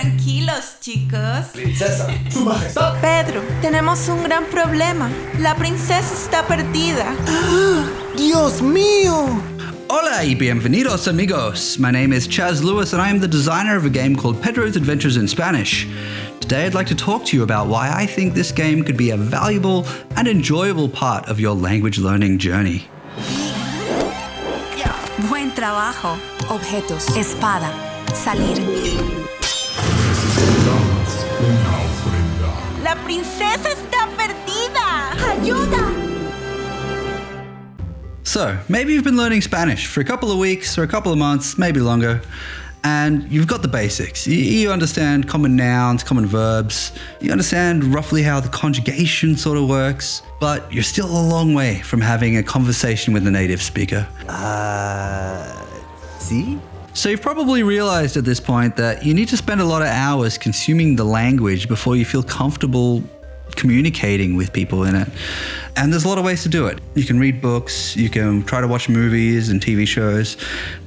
Tranquilos, chicos. Princesa, su majestad. Pedro, tenemos un gran problema. La princesa está perdida. ¡Dios mío! Hola y bienvenidos amigos. My name is Chaz Lewis and I am the designer of a game called Pedro's Adventures in Spanish. Today I'd like to talk to you about why I think this game could be a valuable and enjoyable part of your language learning journey. Buen trabajo. Objetos. Espada. Salir. Necesitamos una ofrenda. ¡La princesa está perdida! ¡Ayuda! So, maybe you've been learning Spanish for a couple of weeks or a couple of months, maybe longer, and you've got the basics. You understand common nouns, common verbs, you understand roughly how the conjugation sort of works, but you're still a long way from having a conversation with a native speaker. ¿Sí? So you've probably realized at this point that you need to spend a lot of hours consuming the language before you feel comfortable communicating with people in it. And there's a lot of ways to do it. You can read books, you can try to watch movies and TV shows,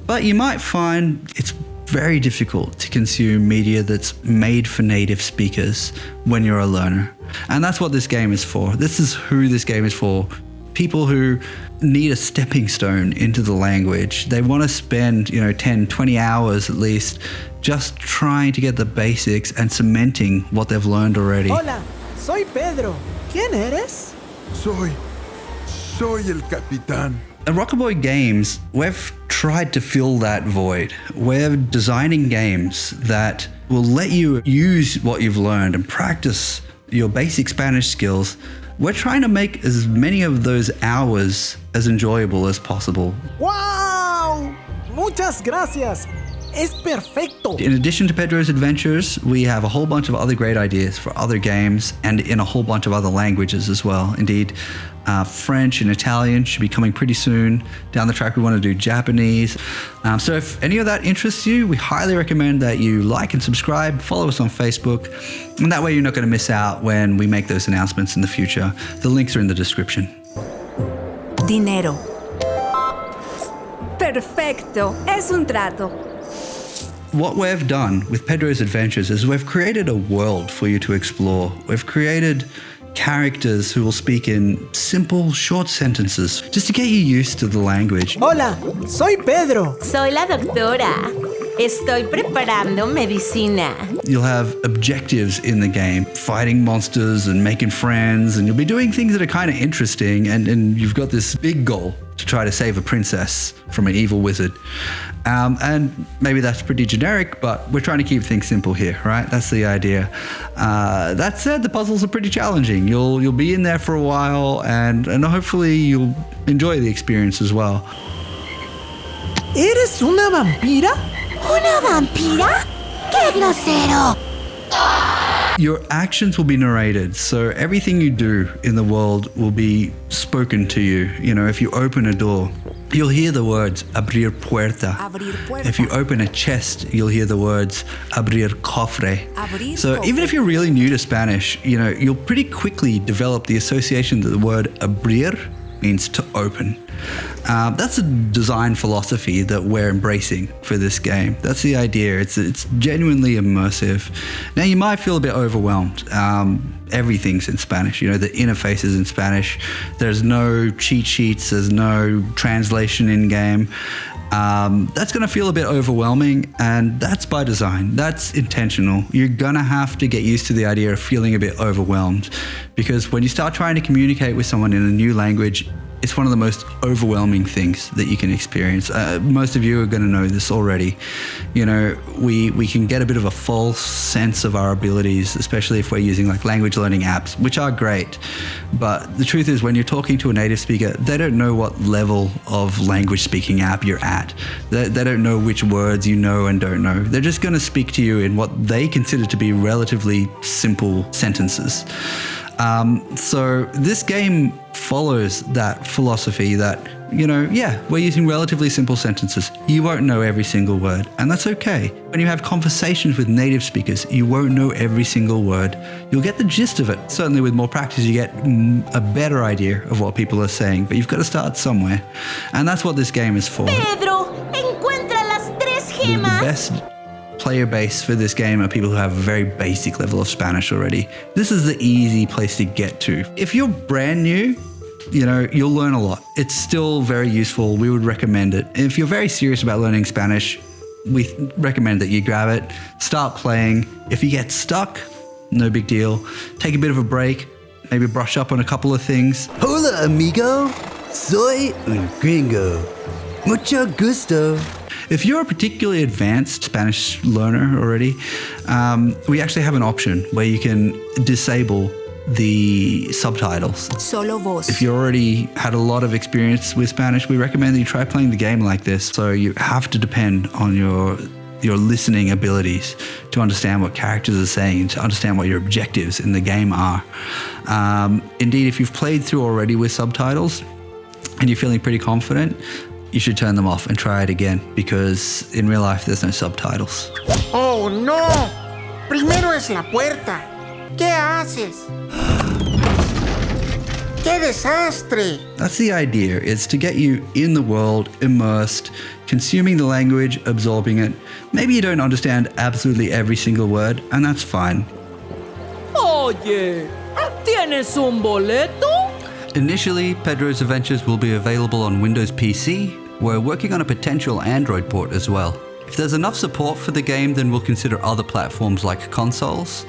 but you might find it's very difficult to consume media that's made for native speakers when you're a learner. And that's what this game is for. This is who this game is for. People who need a stepping stone into the language. They want to spend, 10, 20 hours at least just trying to get the basics and cementing what they've learned already. Hola, soy Pedro. ¿Quién eres? Soy el capitán. At Rockaboy Games, we've tried to fill that void. We're designing games that will let you use what you've learned and practice your basic Spanish skills. We're trying to make as many of those hours as enjoyable as possible. ¡Wow! Muchas gracias. Es perfecto. In addition to Pedro's Adventures, we have a whole bunch of other great ideas for other games and in a whole bunch of other languages as well. Indeed, French and Italian should be coming pretty soon. Down the track, we want to do Japanese. So if any of that interests you, we highly recommend that you like and subscribe, follow us on Facebook, and that way you're not going to miss out when we make those announcements in the future. The links are in the description. Dinero. Perfecto. Es un trato. What we've done with Pedro's Adventures is we've created a world for you to explore. We've created characters who will speak in simple, short sentences just to get you used to the language. Hola, soy Pedro. Soy la doctora. Estoy preparando medicina. You'll have objectives in the game, fighting monsters and making friends, and you'll be doing things that are kind of interesting, and you've got this big goal to try to save a princess from an evil wizard. And maybe that's pretty generic, but we're trying to keep things simple here, right? That's the idea. That said, the puzzles are pretty challenging. You'll be in there for a while, and hopefully you'll enjoy the experience as well. ¿Eres una vampira? ¿Una vampira? ¡Qué grosero! Your actions will be narrated, so everything you do in the world will be spoken to you. If you open a door, you'll hear the words abrir puerta. Abrir puerta. If you open a chest, you'll hear the words abrir cofre. Abrir So cofre. even if you're really new to Spanish, you'll pretty quickly develop the association that the word abrir means to open. That's a design philosophy that we're embracing for this game. That's the idea. It's genuinely immersive. Now you might feel a bit overwhelmed. Everything's in Spanish. The interface is in Spanish. There's no cheat sheets. There's no translation in game. That's going to feel a bit overwhelming, and that's by design. That's intentional. You're going to have to get used to the idea of feeling a bit overwhelmed, because when you start trying to communicate with someone in a new language, it's one of the most overwhelming things that you can experience. Most of you are going to know this already. We can get a bit of a false sense of our abilities, especially if we're using language learning apps, which are great. But the truth is, when you're talking to a native speaker, they don't know what level of language speaking app you're at. They don't know which words you know and don't know. They're just going to speak to you in what they consider to be relatively simple sentences. So this game follows that philosophy that, we're using relatively simple sentences. You won't know every single word, and that's okay. When you have conversations with native speakers, you won't know every single word. You'll get the gist of it. Certainly with more practice, you get a better idea of what people are saying, but you've got to start somewhere. And that's what this game is for. Pedro, encuentra las tres The gemas. best player base for this game are people who have a very basic level of Spanish already. This is the easy place to get to. If you're brand new, you'll learn a lot. It's still very useful. We would recommend it. If you're very serious about learning Spanish, we recommend that you grab it, start playing. If you get stuck, no big deal. Take a bit of a break, maybe brush up on a couple of things. Hola, amigo. Soy un gringo. Mucho gusto. If you're a particularly advanced Spanish learner already, we actually have an option where you can disable the subtitles. Solo voz. If you already had a lot of experience with Spanish, we recommend that you try playing the game like this. So you have to depend on your listening abilities to understand what characters are saying, to understand what your objectives in the game are. Indeed, if you've played through already with subtitles and you're feeling pretty confident, you should turn them off and try it again, because in real life there's no subtitles. ¡Oh, no! Primero es la puerta. ¿Qué haces? ¡Qué desastre! That's the idea. It's to get you in the world, immersed, consuming the language, absorbing it. Maybe you don't understand absolutely every single word, and that's fine. Oye, ¿tienes un boleto? Initially, Pedro's Adventures will be available on Windows PC. We're working on a potential Android port as well. If there's enough support for the game, then we'll consider other platforms like consoles.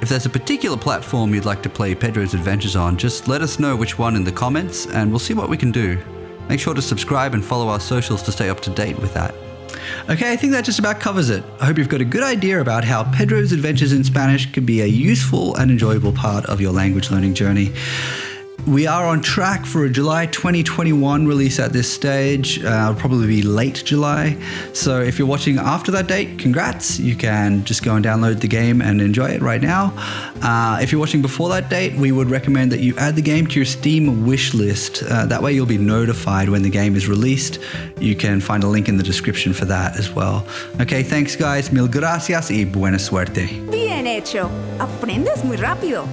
If there's a particular platform you'd like to play Pedro's Adventures on, just let us know which one in the comments and we'll see what we can do. Make sure to subscribe and follow our socials to stay up to date with that. Okay, I think that just about covers it. I hope you've got a good idea about how Pedro's Adventures in Spanish can be a useful and enjoyable part of your language learning journey. We are on track for a July 2021 release at this stage. It'll probably be late July. So if you're watching after that date, congrats. You can just go and download the game and enjoy it right now. If you're watching before that date, we would recommend that you add the game to your Steam wish list. That way you'll be notified when the game is released. You can find a link in the description for that as well. Okay, thanks guys. Mil gracias y buena suerte. Bien hecho. Aprendes muy rápido.